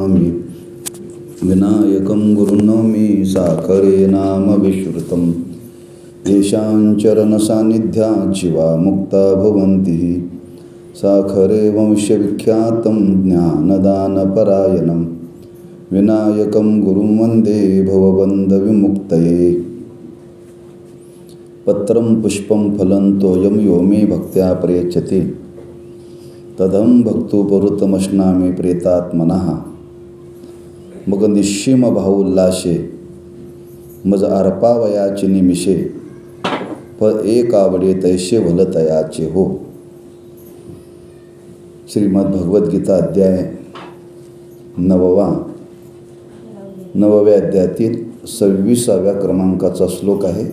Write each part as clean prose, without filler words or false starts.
नमामि विनायकं गुरुं नौमि साकरे नाम विश्रुतं येषां चरणसान्निध्यात् जीवा मुक्ता भवन्ति साखरे वंशविख्यातं ज्ञानदानपरायणं विनायकं गुरुं वन्दे भवबन्धविमुक्तये। पत्रं पुष्पं फलं तोयं यो मे भक्त्या प्रयच्छति तदहं भक्तोपहृतमश्नामि प्रेतात्मनः। मग निश्चिम भावोल्लासे मज अर्पावयाचे निमिषे फ एक आवडे तैसे भलतयाचे हो। श्रीमद् भगवद्गीता अध्याय 9व्या अध्यायातील 26व्या क्रमांकाचा श्लोक आहे।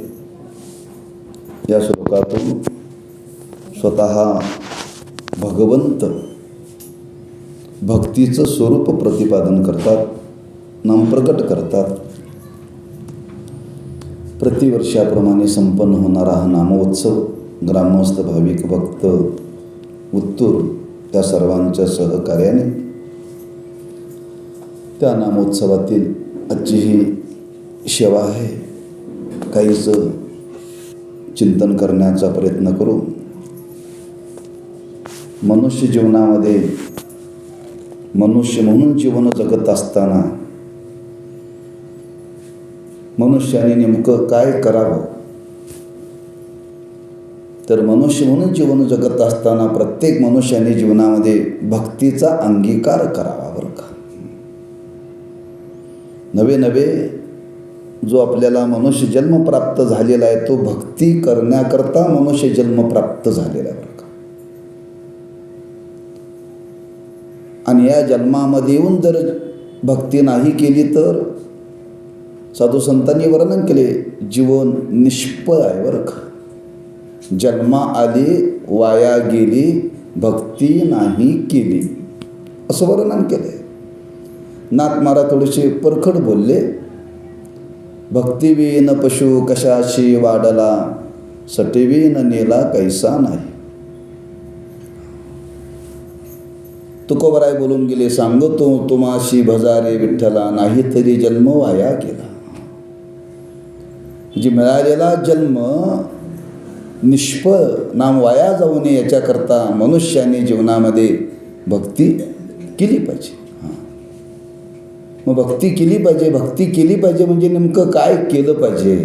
या श्लोकातून स्वतः भगवंत भक्तीचं स्वरूप प्रतिपादन करतात, नाम प्रकट करतात। प्रतिवर्षाप्रमाणे संपन्न होणारा हा नामोत्सव ग्रामस्थ भाविक भक्त उत्तूर त्या सर्वांच्या सहकार्याने त्या नामोत्सवातील आजची ही सेवा आहे। काहीच चिंतन करण्याचा प्रयत्न करू। मनुष्य जीवनामध्ये मनुष्य म्हणून जीवन जगत असताना मनुष्याने नेमकं काय करावं, तर मनुष्य म्हणून जीवन जगत असताना प्रत्येक मनुष्याने जीवनामध्ये भक्तीचा अंगीकार करावा बरं का। नवे जो आपल्याला मनुष्य जन्म प्राप्त झालेला आहे तो भक्ती करण्याकरता मनुष्य जन्म प्राप्त झालेला आहे बरं का। आणि या जन्मामध्ये येऊन जर भक्ती नाही केली तर साधू संतांनी वर्णन केले जीवन निष्फळ आहे बरं का। जन्मा आली वाया गेली भक्ती नाही केली असं वर्णन केले। नाथ महाराज थोडेसे परखड बोलले, भक्तिवीन पशु कशाशी वाढला सटवीन नेला कैसा नाही। तुकोबराय बोलून गेले, सांगतो तुमाशी भजारे विठ्ठला नाही तरी जन्म वाया गेला। जी मिळालेला जन्म निष्फळ नाम वाया जाऊ नये याच्याकरता मनुष्याने जीवनामध्ये भक्ती केली पाहिजे। मग भक्ती केली पाहिजे म्हणजे नेमकं काय केलं पाहिजे,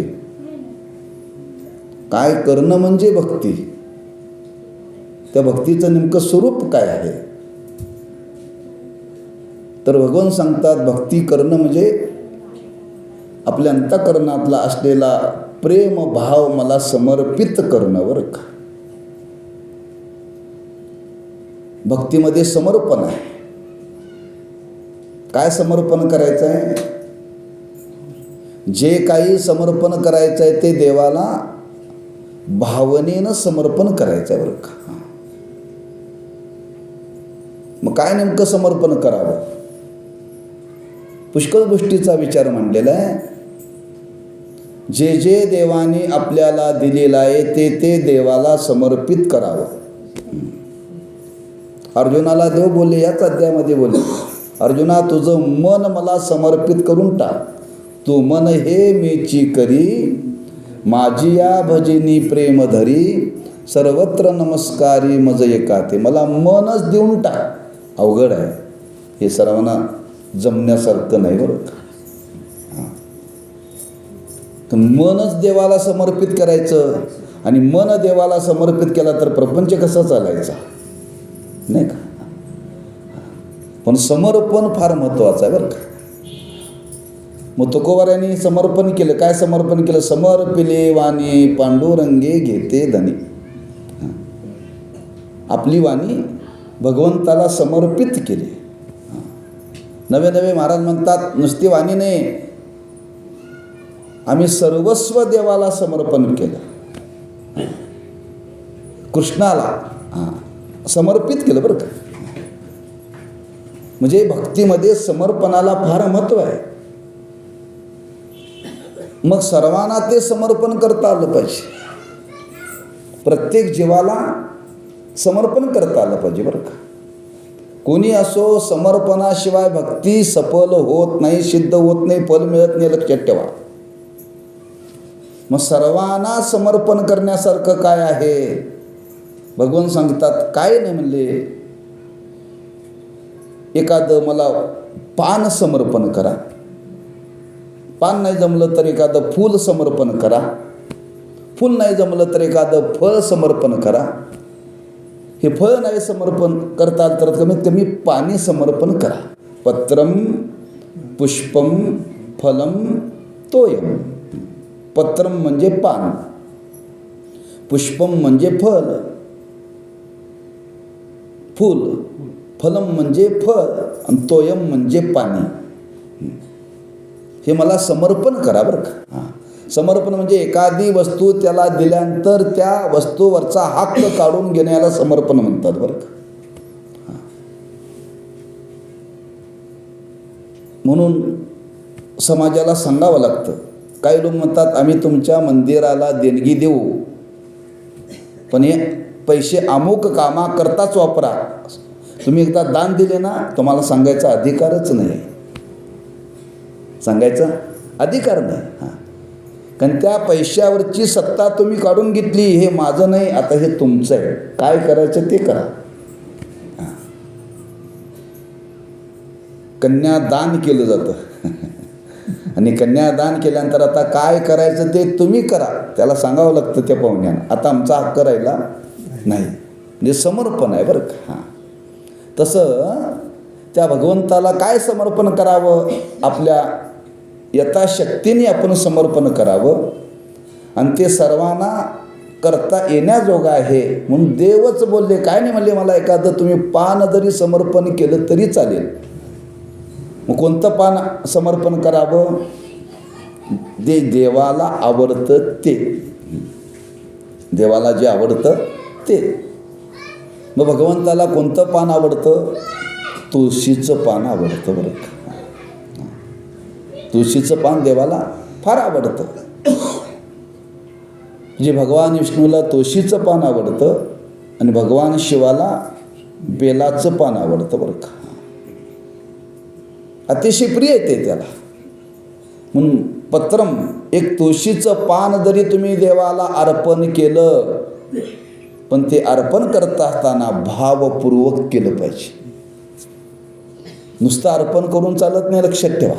काय करणं म्हणजे भक्ती, त्या भक्तीचं नेमकं स्वरूप काय आहे। तर भगवान सांगतात भक्ती करणं म्हणजे आपल्या अंतःकरणातला असलेला प्रेम भाव मला समर्पित करणं बरं का। भक्तीमध्ये समर्पण आहे। काय समर्पण करायचं आहे, जे काही समर्पण करायचं आहे ते देवाला भावनेनं समर्पण करायचं आहे बरं का। मग काय नेमकं समर्पण करावं, पुष्कळ गोष्टीचा विचार मांडलेला आहे। जे जे देवाने आपल्याला दिलेलं आहे ते देवाला समर्पित करावं। अर्जुनाला देव बोलले, याच अध्यायामध्ये बोलले, अर्जुना तुझं मन मला समर्पित करून टाक, तू मन हे मेची करी माझी या भजनी प्रेम धरी सर्वत्र नमस्कारी मज एकाते। मला मनच देऊन टाक। अवघड आहे हे, सर्वांना जमण्यासारखं नाही बरं का। तर मनच देवाला समर्पित करायचं, आणि मन देवाला समर्पित केला तर प्रपंच कसा चालायचा नाही का। पण समर्पण फार महत्त्वाचं आहे बरं का। मग तुकोबारायांनी समर्पण केलं, काय समर्पण केलं, समर्पिले वाणी पांडुरंगे घेते धनी। आपली वाणी भगवंताला समर्पित केली। नवे महाराज म्हणतात नुसती वाणी नाही, आम्ही सर्वस्व देवाला समर्पण केलं, कृष्णाला समर्पित केलं बरं का। म्हणजे भक्तीमध्ये समर्पणाला फार महत्त्व आहे। मग सर्वांना ते समर्पण करता आलं पाहिजे, प्रत्येक जीवाला समर्पण करता आलं पाहिजे बरं का। कोणी असो, समर्पणाशिवाय भक्ती सफल होत नाही, सिद्ध होत नाही, फल मिळत नाही, लक्षात ठेवा. मग सर्वांना समर्पण करण्यासारखं काय आहे? भगवान सांगतात काय नाही म्हणले, एखादं मला पान समर्पण करा, पान नाही जमलं तर एखादं फूल समर्पण करा, फूल नाही जमलं तर एखादं फळ समर्पण करा, हे फळ नाही समर्पण करता आलं तर कमीत कमी पाणी समर्पण करा. पत्रम पुष्पम फलम तोयम. पत्रम म्हणजे पान, पुष्पम म्हणजे फल, फूल, फलम म्हणजे फळ आणि तोयम म्हणजे पाणी. हे मला समर्पण करा बरं का. समर्पण म्हणजे एखादी वस्तू त्याला दिल्यानंतर त्या वस्तूवरचा हक्क काढून घेण्याला समर्पण म्हणतात बरं का. म्हणून समाजाला सांगावं लागतं. काही लोक म्हणतात आम्ही तुमच्या मंदिराला देणगी देऊ, पण हे पैसे अमुक कामाकरताच वापरा. तुम्ही एकदा दान दिले ना, तुम्हाला सांगायचा अधिकारच नाही, सांगायचा अधिकार नाही. कारण त्या पैशावरची सत्ता तुम्ही काढून घेतली, हे माझं नाही, आता हे तुमचं आहे, काय करायचं ते करा. कन्यादान केलं जातं आणि कन्यादान केल्यानंतर आता काय करायचं ते तुम्ही करा, त्याला सांगावं लागतं त्या पाहुण्यानं. आता आमचा हक्क राहिला नाही, म्हणजे समर्पण आहे बरं का. तसं त्या भगवंताला काय समर्पण करावं, आपल्या यथाशक्तीने आपण समर्पण करावं आणि ते सर्वांना करता येण्याजोगं आहे. म्हणून देवच बोलले, काय नाही म्हणले, मला एखादं तुम्ही पान जरी समर्पण केलं तरी चालेल. मग कोणतं पान समर्पण करावं? देवाला आवडतं ते, देवाला जे आवडतं ते. मग भगवंताला कोणतं पान आवडतं? तुळशीचं पान आवडतं बरं का. तुळशीचं पान देवाला फार आवडतं. म्हणजे भगवान विष्णूला तुळशीचं पान आवडतं आणि भगवान शिवाला बेलाचं पान आवडतं बरं का. अतिशय प्रिय ते त्याला. म्हणून पत्रम, एक तुळशीचं पान जरी तुम्ही देवाला अर्पण केलं, पण ते अर्पण करत असताना भावपूर्वक केलं पाहिजे. नुसतं अर्पण करून चालत नाही, लक्षात ठेवा.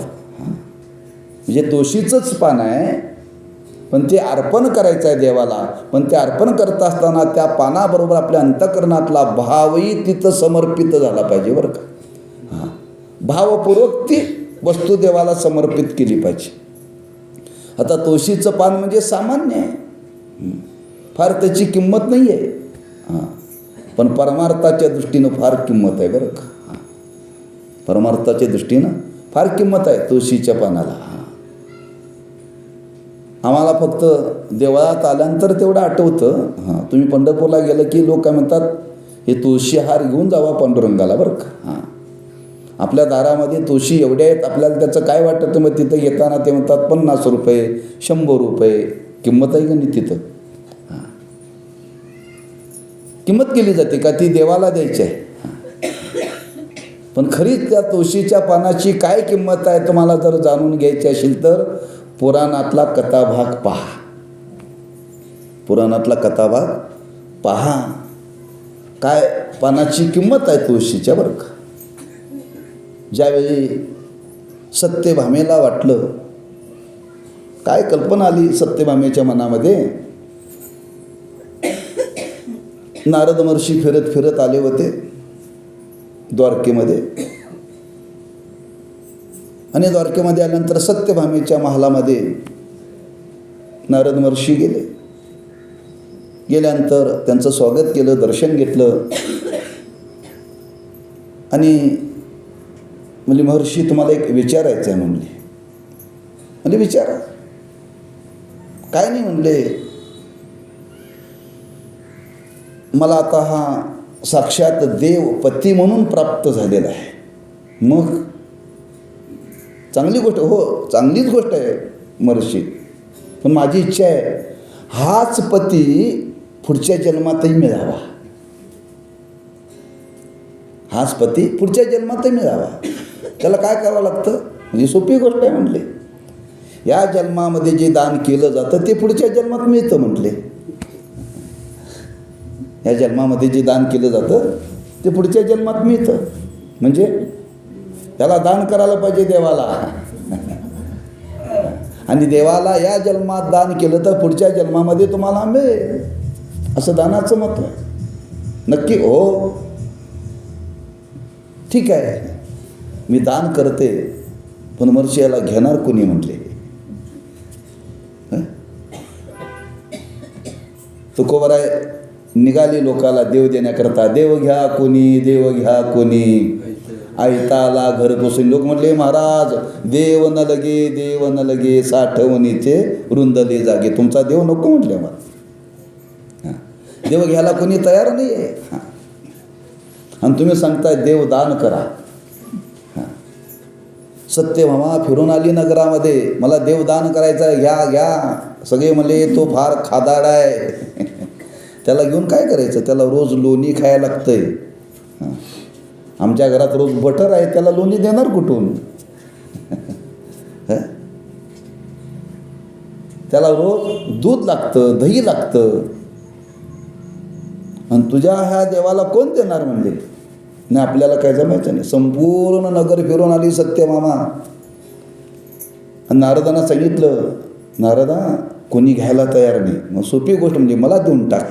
म्हणजे तुळशीचंच पान आहे, पण ते अर्पण करायचं आहे देवाला, पण ते अर्पण करत असताना त्या पानाबरोबर आपल्या अंतःकरणातला भावही तिथं समर्पित झाला पाहिजे बरं का. भावपूर्वक ती वस्तू देवाला समर्पित केली पाहिजे. आता तुळशीचं पान म्हणजे सामान्य आहे, फार त्याची किंमत नाही आहे, पण परमार्थाच्या दृष्टीनं फार किंमत आहे बरं का. परमार्थाच्या दृष्टीनं फार किंमत आहे तुळशीच्या पानाला. आम्हाला फक्त देवळात आल्यानंतर तेवढं आठवतं. तुम्ही पंढरपूरला गेलं की लोक काय म्हणतात, हे तुळशी हार घेऊन जावा पांडुरंगाला बरं का. आपल्या दारामध्ये तुळशी एवढ्या आहेत, आपल्याला त्याचं काय वाटतं, मग तिथं येताना ते म्हणतात 50 रुपये 100 रुपये किंमत आहे का नाही तिथं. किंमत केली जाते का, ती देवाला द्यायची आहे. पण खरीच त्या तुळशीच्या पानाची काय किंमत आहे तुम्हाला जर जाणून घ्यायची असेल तर पुराणातला कथाभाग पहा. पुराणातला कथाभाग पहा, काय पानाची किंमत आहे तुळशीच्या बरं का. ज्यावेळी सत्यभामेला वाटलं, काय कल्पना आली सत्यभामेच्या मनामध्ये, नारद महर्षी फिरत फिरत आले होते द्वारकेमध्ये, आणि द्वारकेमध्ये आल्यानंतर सत्यभामेच्या महालामध्ये नारद महर्षी गेले. गेल्यानंतर त्यांचं स्वागत केलं, दर्शन घेतलं आणि म्हणजे महर्षी तुम्हाला एक विचारायचं आहे म्हणजे विचारा. काय नाही म्हणले, मला आता हा साक्षात देव पती म्हणून प्राप्त झालेला आहे. मग चांगली गोष्ट, हो चांगलीच गोष्ट आहे महर्षी, पण माझी इच्छा आहे हाच पती पुढच्या जन्मातही मिळावा. हाच पती पुढच्या जन्मात मिळावा. त्याला काय करावं लागतं? म्हणजे सोपी गोष्ट आहे म्हटले. या जन्मामध्ये जे दान केलं जातं ते पुढच्या जन्मात मिळतं म्हटले. या जन्मामध्ये जे दान केलं जातं ते पुढच्या जन्मात मिळतं. म्हणजे त्याला दान करायला पाहिजे देवाला. आणि देवाला या जन्मात दान केलं तर पुढच्या जन्मामध्ये तुम्हाला मिळेल, असं दानाचं महत्त्व आहे. नक्की हो, ठीक आहे, मी दान करते, पण मर्षी याला घेणार कोणी म्हटले? तुकोबराय निघाली लोकाला देव देण्याकरता. देव घ्या कोणी, देव घ्या कोणी, ऐताला घर बसून. लोक म्हटले महाराज देव न लगे, देव न लगे, साठवणीचे रुंदले जागे. तुमचा देव नको म्हटले मला. देव घ्यायला कोणी तयार नाही आहे. आणि तुम्ही सांगताय देव दान करा. सत्यभामा फिरून आली नगरामध्ये, मला देव दान करायचं आहे, घ्या घ्या. सगळे म्हणले तो फार खादाड आहे, त्याला घेऊन काय करायचं? त्याला रोज लोणी खायला लागतंय. आमच्या घरात रोज बटर आहे, त्याला लोणी देणार कुठून? त्याला रोज दूध लागतं, दही लागतं. आणि तुझ्या ह्या देवाला कोण देणार म्हणले? नाही, आपल्याला काय जमायचं नाही. संपूर्ण नगर फिरून आली सत्यभामा. आणि नारदांना सांगितलं, नारदा कोणी घ्यायला तयार नाही. मग सोपी गोष्ट म्हणजे मला देऊन टाक,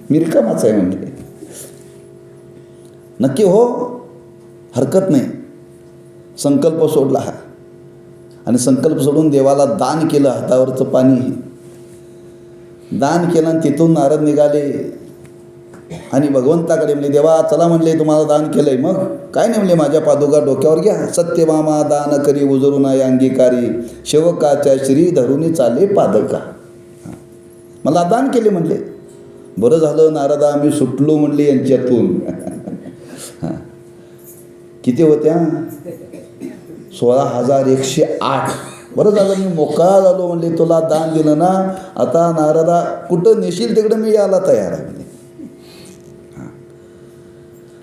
मी रिकामाच आहे म्हणजे. नक्की हो, हरकत नाही. संकल्प सोडला हा, आणि संकल्प सोडून देवाला दान केलं. हातावरचं पाणी दान केलं. आणि तिथून नारद निघाले आणि भगवंताकडे म्हणले, देवा चला म्हणले, तुम्हाला दान केलंय, मग काय नाही म्हणले, माझ्या पादुका डोक्यावर घ्या. सत्यभामा दान करी उजरून अंगीकारी, सेवकाच्या श्री धरुनी चाले पादका. मला दान केले म्हणले. बरं झालं नारदा मी सुटलो म्हणले यांच्यातून. किती होत्या? 16,108. बरं झालं मी मोकळा झालो म्हणले, तुला दान दिलं ना, आता नारदा कुठं नेशील तिकडं मी यायला तयार आहे.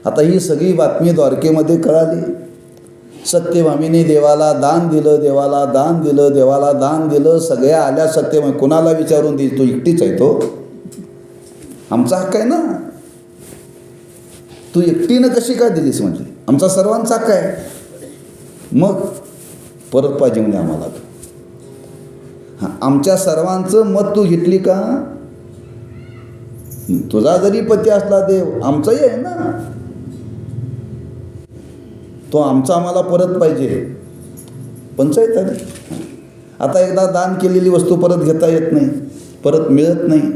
आता ही सगळी बातमी द्वारकेमध्ये कळाली. सत्यभामीने देवाला दान दिलं, देवाला दान दिलं, देवाला दान दिलं. सगळ्या आल्या सत्यभामी. कोणाला विचारून देईल? तो एकटीच आहे, तो आमचा हक्क आहे ना. तू एकटीनं कशी काय दिलीस म्हटली? आमचा सर्वांचा हक्क आहे. मग परत पाहिजे म्हणजे आम्हाला. हां, आमच्या सर्वांचं मत तू घेतली का? तुझा जरी पती असला देव, आमचाही आहे ना, तो आमचा आम्हाला परत पाहिजे. पंचायत आहे. आता एकदा दान केलेली वस्तू परत घेता येत नाही, परत मिळत नाही.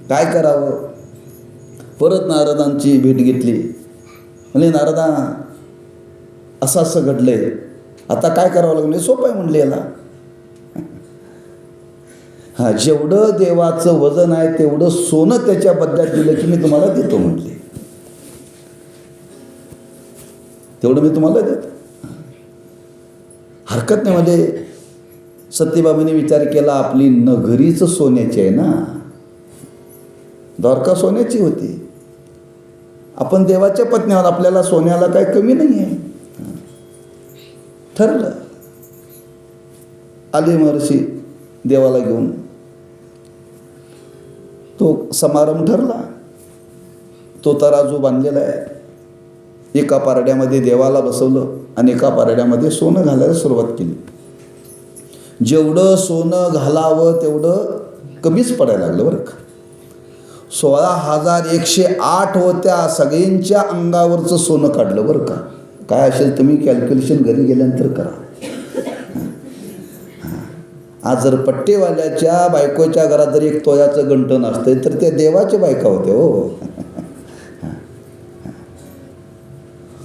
काय करावं? परत नारदांची भेट घेतली. म्हणजे नारदा असं असं घडलंय, आता काय करावं लागलं? सोपं आहे म्हणले याला. हां, जेवढं देवाचं वजन आहे तेवढं सोनं त्याच्या बदल्यात दिलं की मी तुम्हाला देतो म्हटले. तेवढं मी तुम्हाला देतो, हरकत नाही. म्हणजे सत्यभामीने विचार केला, आपली नगरीच सोन्याची आहे ना, द्वारका सोन्याची होती. आपण देवाच्या पत्नी आहोत, आपल्याला सोन्याला काही कमी नाही आहे. ठरलं. आले महर्षी देवाला घेऊन. तो समारंभ ठरला. तो तराजू बांधलेला आहे. एका पारड्यामध्ये देवाला बसवलं आणि एका पारड्यामध्ये सोनं घालायला सुरुवात केली. जेवढं सोनं घालावं तेवढं कमीच पडायला लागलं बरं का. 16,108 होत्या. सगळ्यांच्या अंगावरचं सोनं काढलं बरं का. काय असेल तुम्ही कॅल्क्युलेशन घरी गेल्यानंतर करा. आज जर पट्टेवाल्याच्या बायकोच्या घरात जर 1 तोळ्याचं गंठण असतं तर त्या देवाच्या बायका होत्या हो.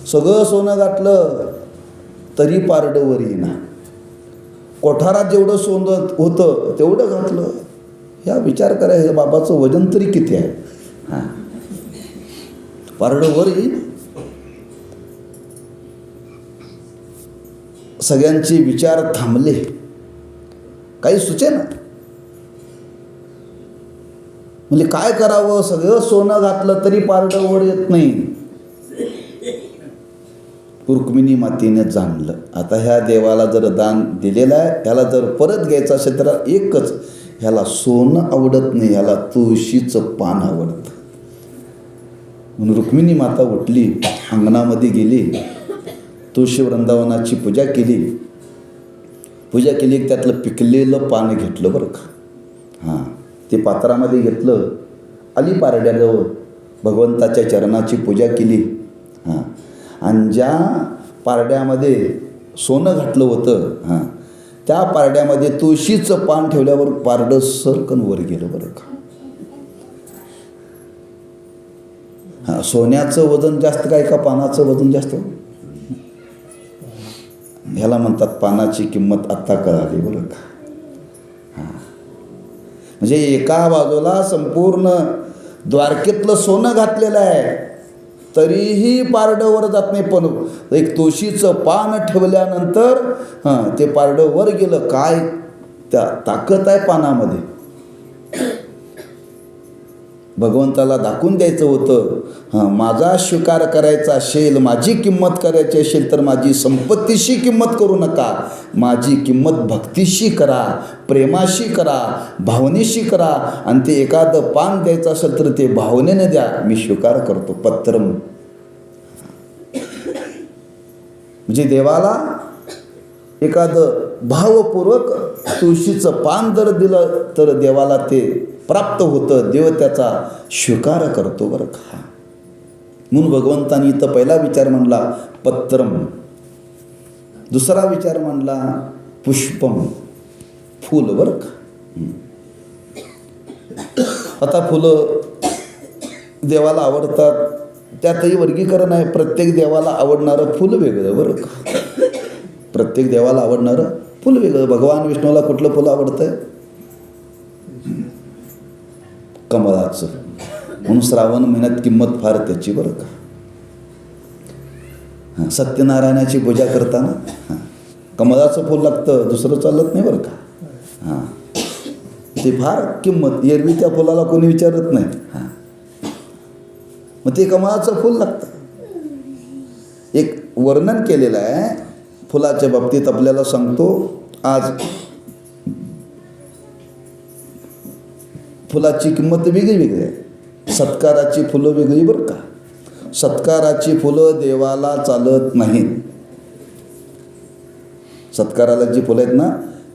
सगळं सोनं घातलं तरी पारडं वर येईना. कोठारात जेवढं सोनं होतं तेवढं घातलं. या विचार करा, हे बाबाचं वजन तरी किती आहे. हां, पारडं वर येईल. सगळ्यांचे विचार थांबले, काही सुचेना. म्हणजे काय करावं? सगळं सोनं घातलं तरी पारडं वर येत नाही. रुक्मिणी मातेने जाणलं. आता ह्या देवाला जर दान दिलेलं आहे, ह्याला जर परत घ्यायचं असेल तर एकच, ह्याला सोनं आवडत नाही, ह्याला तुळशीचं पान आवडतं. म्हणून रुक्मिणी माता उठली, अंगणामध्ये गेली, तुळशी वृंदावनाची पूजा केली. पूजा केली की त्यातलं पिकलेलं पान घेतलं बरं का. ते पात्रामध्ये घेतलं, आली पारड्याजवळ, भगवंताच्या चरणाची पूजा केली. आणि ज्या पारड्यामध्ये सोनं घातलं होतं, त्या पारड्यामध्ये तुळशीचं पान ठेवल्यावर पारडं सरकन वर गेलं बरं का. सोन्याचं वजन जास्त काय का पानाचं वजन जास्त? ह्याला म्हणतात पानाची किंमत आत्ता कळाली बरं का. म्हणजे एका बाजूला संपूर्ण द्वारकेतलं सोनं घातलेलं आहे, तरीही पारडं वर जात नाही. पण एक तुळशीचं पान ठेवल्यानंतर ते पारडं वर गेलं. काय त्या ताकद आहे पानामध्ये. भगवंताला दाखवून द्यायचं होतं, माझा स्वीकार करायचा असेल, माझी किंमत करायची असेल तर माझी संपत्तीशी किंमत करू नका, माझी किंमत भक्तीशी करा, प्रेमाशी करा, भावनेशी करा. आणि ते एखादं पान द्यायचं असेल तर ते भावनेने द्या, मी स्वीकार करतो. पत्रम म्हणजे देवाला एखादं भावपूर्वक तुळशीचं पान जर दिलं तर देवाला ते प्राप्त होतं, देव त्याचा स्वीकार करतो बरं का. म्हणून भगवंतानी इथं पहिला विचार म्हणला पत्रम, दुसरा विचार म्हणला पुष्पम, फूल बरं का. आता फुलं देवाला आवडतात, त्यातही वर्गीकरण आहे. प्रत्येक देवाला आवडणारं फुल वेगळं बरं का. प्रत्येक देवाला आवडणारं फुल वेगळं. भगवान विष्णूला कुठलं फुल आवडतंय? कमळाचं. म्हणून श्रावण महिन्यात किंमत फार त्याची बरं का. सत्यनारायणाची पूजा करताना कमळाचं फूल लागतं, दुसरं चालत नाही बरं का. ते फार किंमत. एरवी त्या फुलाला कोणी विचारत नाही, मग ते कमळाचं फूल लागतं. एक वर्णन केलेलं आहे फुलाच्या बाबतीत, आपल्याला सांगतो. आज फुलाची किंमत वेगळी वेगळी आहे. सत्काराची फुलं वेगळी बरं का. सत्काराची फुलं देवाला चालत नाहीत. सत्काराला जी फुलं आहेत ना,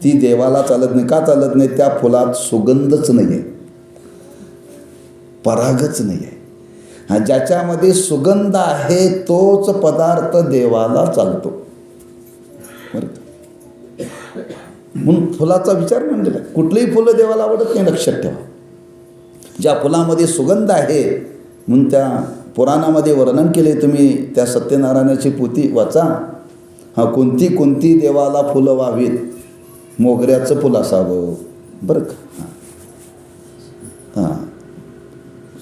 ती देवाला चालत नाही. का चालत नाही? त्या फुलात सुगंधच नाही आहे, परागच नाही आहे. ज्याच्यामध्ये सुगंध आहे तोच पदार्थ देवाला चालतो बरं का. म्हणून फुलाचा विचार मांडलेला. कुठलीही फुलं देवाला आवडत नाही, लक्षात ठेवा. ज्या फुलामध्ये सुगंध आहे, म्हणून त्या पुराणामध्ये वर्णन केले. तुम्ही त्या सत्यनारायणाची पोथी वाचा. कोणती कोणती देवाला फुलं व्हावीत. मोगऱ्याचं फुल असावं बरं का.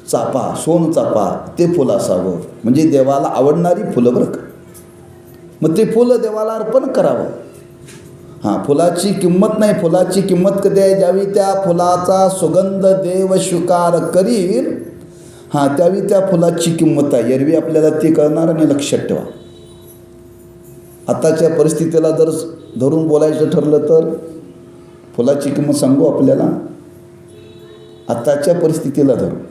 चापा, सोनचापा ते फुलं असावं, म्हणजे देवाला आवडणारी फुलं बरं का. मग ते फुलं देवाला अर्पण करावं. फुलाची किंमत नाही. फुलाची किंमत कधी आहे? ज्यावेळी त्या फुलाचा सुगंध देव स्वीकार करील, त्यावेळी त्या फुलाची किंमत आहे. एरवी आपल्याला ते कळणार नाही, लक्षात ठेवा. आताच्या परिस्थितीला जर धरून बोलायचं ठरलं तर फुलाची किंमत सांगू आपल्याला. आताच्या परिस्थितीला धरून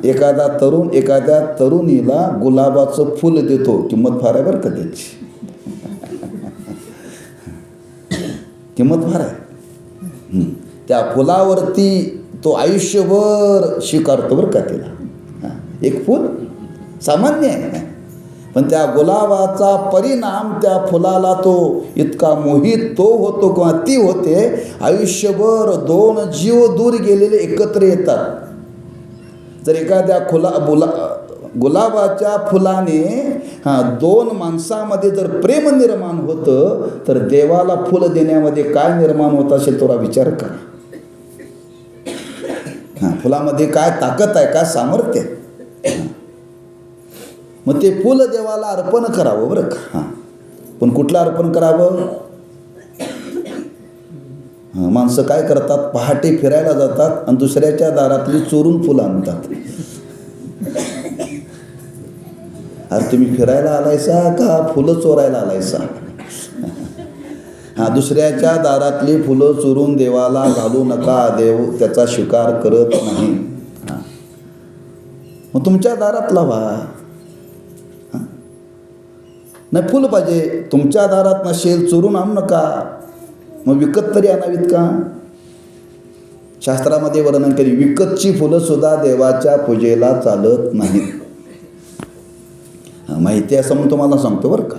एखादा तरुण एखाद्या तरुणीला गुलाबाचं फुल देतो, किंमत फार आहे बरं का त्याची. किंमत फार आहे. त्या फुलावरती तो आयुष्यभर स्वीकारतो बरं का तिला. एक फूल सामान्य आहे, पण त्या गुलाबाचा परिणाम त्या फुलाला तो इतका मोहित तो होतो किंवा ती होते. आयुष्यभर दोन जीव दूर गेलेले एकत्र येतात. जर एखाद्या गुलाबाच्या फुलाने दोन माणसामध्ये जर प्रेम निर्माण होतं, तर देवाला फुल देण्यामध्ये काय निर्माण होत असेल थोडा विचार करा. फुलामध्ये काय ताकद आहे, काय सामर्थ्य आहे. मग ते फुल देवाला अर्पण करावं बरं का. पण कुठलं अर्पण करावं? माणसं काय करतात? पहाटे फिरायला जातात आणि दुसऱ्याच्या दारातली चोरून फुलं आणतात. अरे तुम्ही फिरायला आलायसा का फुलं चोरायला आलायसा? हां, दुसऱ्याच्या दारातली फुलं चोरून देवाला घालू नका, देव त्याचा स्वीकार करत नाही. हां, मग तुमच्या दारात लावा. हां, नाही फुलं पाहिजे, तुमच्या दारात नसेल चोरून आणू नका, मग विकत तरी आणावीत का? शास्त्रामध्ये वर्णन केली, विकतची फुलं सुद्धा देवाच्या पूजेला चालत नाहीत. माहिती असं म्हणून तुम्हाला सांगतो बरं का.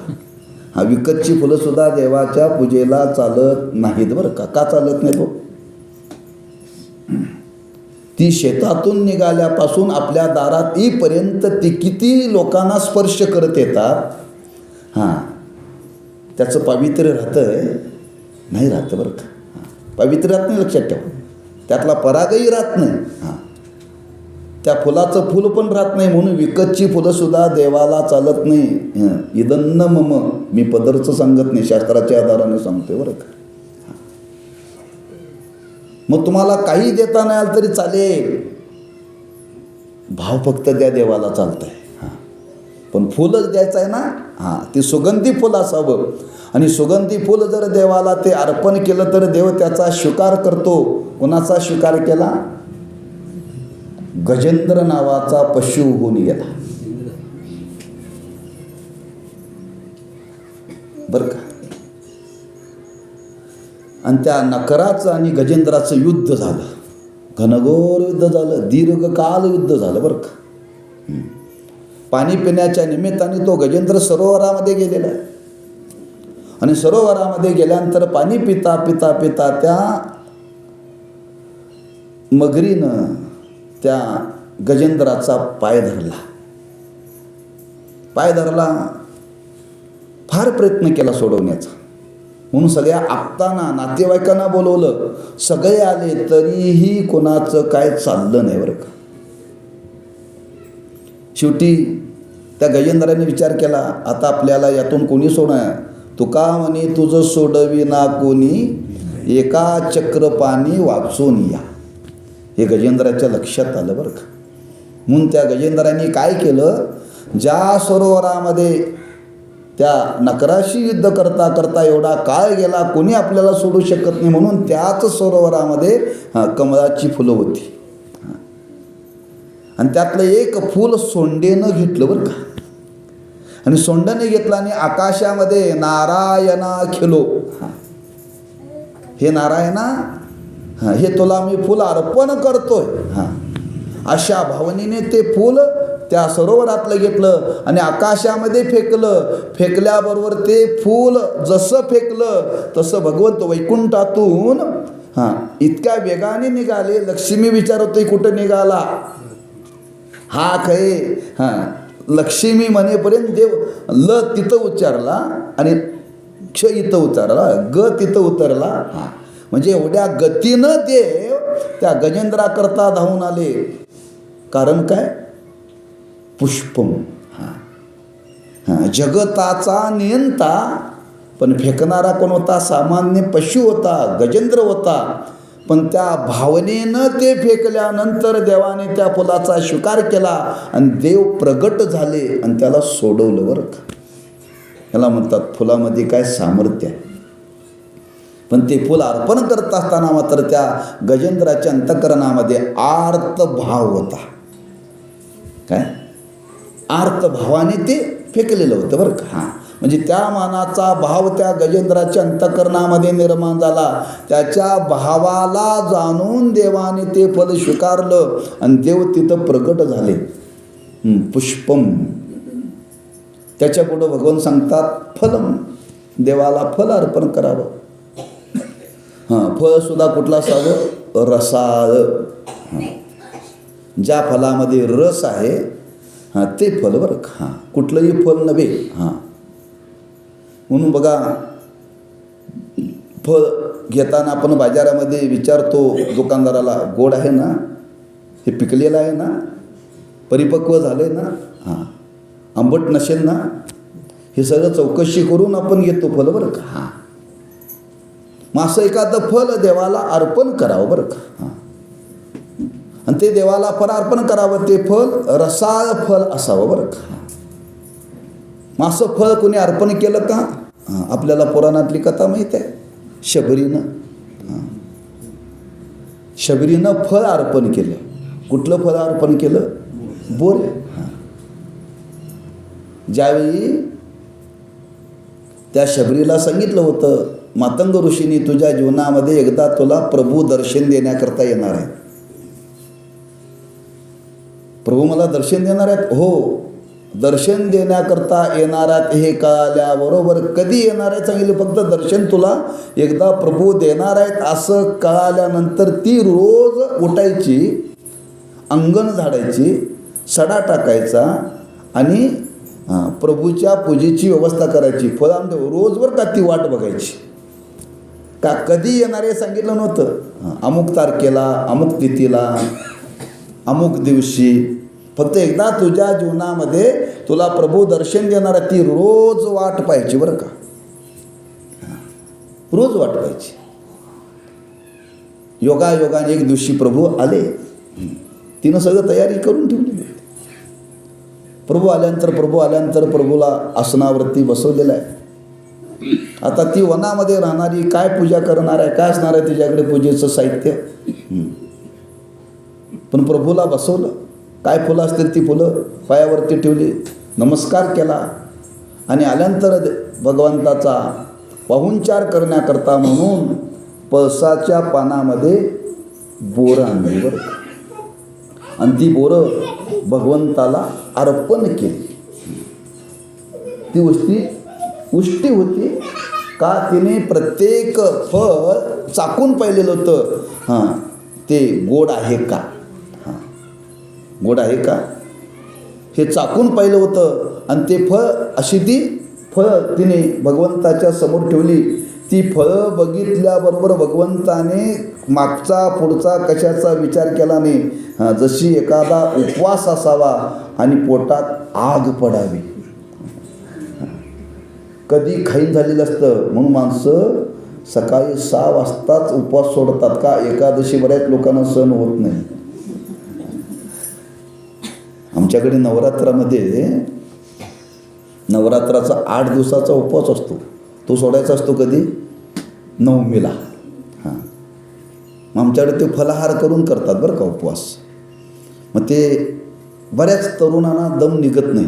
हा, विकतची फुलं सुद्धा देवाच्या पूजेला चालत नाहीत बरं का. का चालत नाही? तो ती शेतातून निघाल्यापासून आपल्या दारात येईपर्यंत ती किती लोकांना स्पर्श करत येतात. हां, त्याचं पावित्र्य राहतंय? नाही राहतं बरं का. पावित्र्य राहत नाही, लक्षात ठेवा. त्यातला परागही राहत नाही. हां, त्या फुलाचं फुल पण राहत नाही. म्हणून विकतची फुलंसुद्धा देवाला चालत नाही. इदन्न मम, मी पदरचं सांगत नाही, शास्त्राच्या आधाराने सांगतोय बरं का. मग तुम्हाला काही देता नाही आलं तरी चालेल, भाव फक्त द्या, देवाला चालतंय. हां, पण फुलच द्यायचं आहे ना. हां, ते सुगंधी फुल असावं. आणि सुगंधी फुल जर देवाला ते अर्पण केलं तर देव त्याचा स्वीकार करतो. कोणाचा स्वीकार केला? गजेंद्र नावाचा पशु होऊन गेला बरं का. आणि त्या नकराचं आणि गजेंद्राचं युद्ध झालं, घनघोर युद्ध झालं, दीर्घकाल युद्ध झालं बरं का. पाणी पिण्याच्या निमित्ताने तो गजेंद्र सरोवरामध्ये गेलेला आहे. आणि सरोवरामध्ये गेल्यानंतर पाणी पिता पिता पिता त्या मगरीनं त्या गजेंद्राचा पाय धरला. फार प्रयत्न केला सोडवण्याचा. म्हणून सगळ्या आप्तांना, नातेवाईकांना बोलवलं. सगळे आले तरीही कोणाचं काय चाललं नाही बरं का. शेवटी त्या गजेंद्राने विचार केला, आता आपल्याला यातून कोणी सोडणार? तुका म्हणे तुझं सोडविना कोणी, एका चक्रपाणी वाचून या. हे गजेंद्राच्या लक्षात आलं बरं का. म्हणून त्या गजेंद्राने काय केलं, ज्या सरोवरामध्ये त्या नकराशी युद्ध करता करता एवढा काळ गेला, कोणी आपल्याला सोडू शकत नाही, म्हणून त्याच सरोवरामध्ये कमळाची फुलं होती. आणि त्यातलं एक फूल सोंडेनं घेतलं बरं का. आणि सोंडाने घेतलं आणि आकाशामध्ये नारायणा खेलो, हे नारायणा, हां, हे तुला मी फुल अर्पण करतोय. हां, अशा भावनेने ते फूल त्या सरोवरातलं घेतलं आणि आकाशामध्ये फेकलं. फेकल्याबरोबर ते फूल जसं फेकलं तसं भगवंत वैकुंठातून इतक्या वेगाने निघाले. लक्ष्मी विचारतोय कुठं निघाला हा खय. लक्ष्मी म्हणेपर्यंत देव ल तिथं उच्चारला आणि क्ष इथं उतरला, ग तिथं उतरला. म्हणजे एवढ्या गतीनं देव त्या गजेंद्राकरता धावून आले. कारण काय? पुष्पम. जगताचा नियंता. पण फेकणारा कोण होता? सामान्य पशु होता, गजेंद्र होता. पण त्या भावनेनं ते फेकल्यानंतर देवाने त्या फुलाचा स्वीकार केला आणि देव प्रगट झाले आणि त्याला सोडवलं बरं का. याला म्हणतात फुलामध्ये काय सामर्थ्य आहे. पण ते फुल अर्पण करत असताना मात्र त्या गजेंद्राच्या अंतःकरणामध्ये आर्त भाव होता. काय? आर्त भावाने ते फेकलेलं होतं बरं का. म्हणजे त्या मानाचा भाव त्या गजेंद्राच्या अंतःकरणामध्ये निर्माण झाला. त्याच्या भावाला जाणून देवाने ते फल स्वीकारलं आणि देव तिथं प्रकट झाले. पुष्पम. त्याच्या पुढं भगवान सांगतात फलम. देवाला फल अर्पण करावं. फळ सुद्धा कुठलं असावं? रसाळ. ज्या फलामध्ये रस आहे ते फल बरं का. कुठलंही फल नव्हे. म्हणून बघा, फळ घेताना आपण बाजारामध्ये विचारतो दुकानदाराला, गोड आहे ना, हे पिकलेलं आहे ना, परिपक्व झाले ना, आंबट नसेल ना, हे सगळं चौकशी करून आपण घेतो फल बरं का. मग असं एखादं फल देवाला अर्पण करावं बरं का. आणि ते देवाला फल अर्पण करावं, ते फल रसाळ फल असावं बरं का. मग असं फळ कोणी अर्पण केलं का? आपल्याला पुराणातली कथा माहीत आहे. शबरीनं फळ अर्पण केलं. कुठलं फळ अर्पण केलं? बोर. ज्यावेळी त्या शबरीला सांगितलं होतं, मातंग ऋषींनी तुझ्या जीवनामध्ये एकदा तुला प्रभू दर्शन देण्याकरता येणार आहे. प्रभू मला दर्शन देणार आहेत? हो, दर्शन देण्याकरता येणार आहेत हे कळाल्याबरोबर कधी येणार आहे सांगितलं, फक्त दर्शन तुला एकदा प्रभू देणार आहेत असं कळाल्यानंतर ती रोज उठायची, अंगण झाडायची, सडा टाकायचा आणि प्रभूच्या पूजेची व्यवस्था करायची. फळांत रोजवर का ती वाट बघायची. का कधी येणार आहे सांगितलं नव्हतं. अमुक तारखेला, अमुक तिथीला, अमुक दिवशी, फक्त एकदा तुझ्या जीवनामध्ये तुला प्रभू दर्शन देणार आहे, ती रोज वाट पाहायची बरं का. रोज वाट पाहायची. योगायोगाने एक दिवशी प्रभू आले. तिनं सगळं तयारी करून ठेवली. प्रभू आल्यानंतर प्रभूला आसनावरती बसवलेलं आहे. आता ती वनामध्ये राहणारी काय पूजा करणार आहे, काय असणार आहे तिच्याकडे पूजेचं साहित्य. पण प्रभूला बसवलं. काय फुलं असतील ती फुलं पायावरती ठेवली, नमस्कार केला आणि आल्यानंतर भगवंताचा पाहुणचार करण्याकरता म्हणून पळसाच्या पानामध्ये बोरं आणली बरं. आणि ती बोरं भगवंताला अर्पण केली. ती उष्टी होती का? तिने प्रत्येक फळ चाकून पाहिलेलं होतं. ते गोड आहे का, गोड आहे का हे चाकून पाहिलं होतं. आणि ते फळ अशी ती फळं तिने भगवंताच्या समोर ठेवली. ती फळं बघितल्याबरोबर भगवंताने मागचा पुढचा कशाचा विचार केला नाही. जशी एखादा उपवास असावा आणि पोटात आग पडावी. कधी खाईन झालेलं असतं म्हणून माणसं सकाळी 6 वाजताच उपवास सोडतात. का? एकादशी बऱ्याच लोकांना सहन होत नाही. आमच्याकडे नवरात्राचा 8 दिवसाचा उपवास असतो. तो सोडायचा असतो कधी? नवमीला. मग आमच्याकडे ते फलाहार करून करतात बरं का उपवास. मग ते बऱ्याच तरुणांना दम निघत नाही.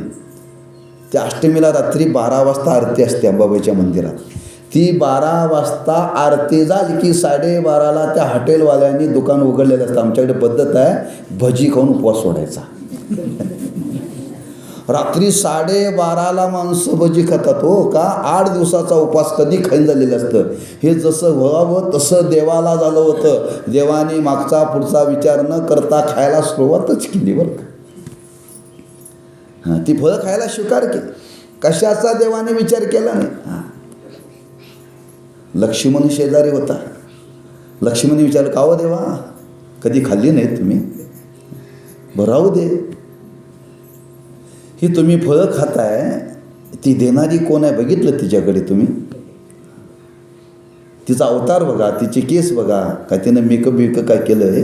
त्या अष्टमीला रात्री 12 वाजता आरती असते अंबाबाईच्या मंदिरात. ती 12 वाजता आरती झाली की 12:30ला त्या हॉटेलवाल्यांनी दुकान उघडलेलं असतं. आमच्याकडे पद्धत आहे भजी खाऊन उपवास सोडायचा. रात्री 12:30ला माणसं भजी खातात. हो का? 8 दिवसाचा उपवास कधी खाईन झालेलं असतं. हे जसं व्हावं तसं देवाला झालं होतं. देवाने मागचा पुढचा विचार न करता खायला सुरुवातच केली बरं का. ती फळं खायला स्वीकार केली. कशाचा देवाने विचार केला नाही. लक्ष्मण शेजारी होता. लक्ष्मणी विचारलं, का हो देवा, कधी खाल्ली नाही तुम्ही? बरं राहू दे. ही तुम्ही फळं खाताय, ती देणारी कोण आहे बघितलं तिच्याकडे तुम्ही? तिचा अवतार बघा, तिचे केस बघा, काय तिनं मेकअप काय केलं आहे?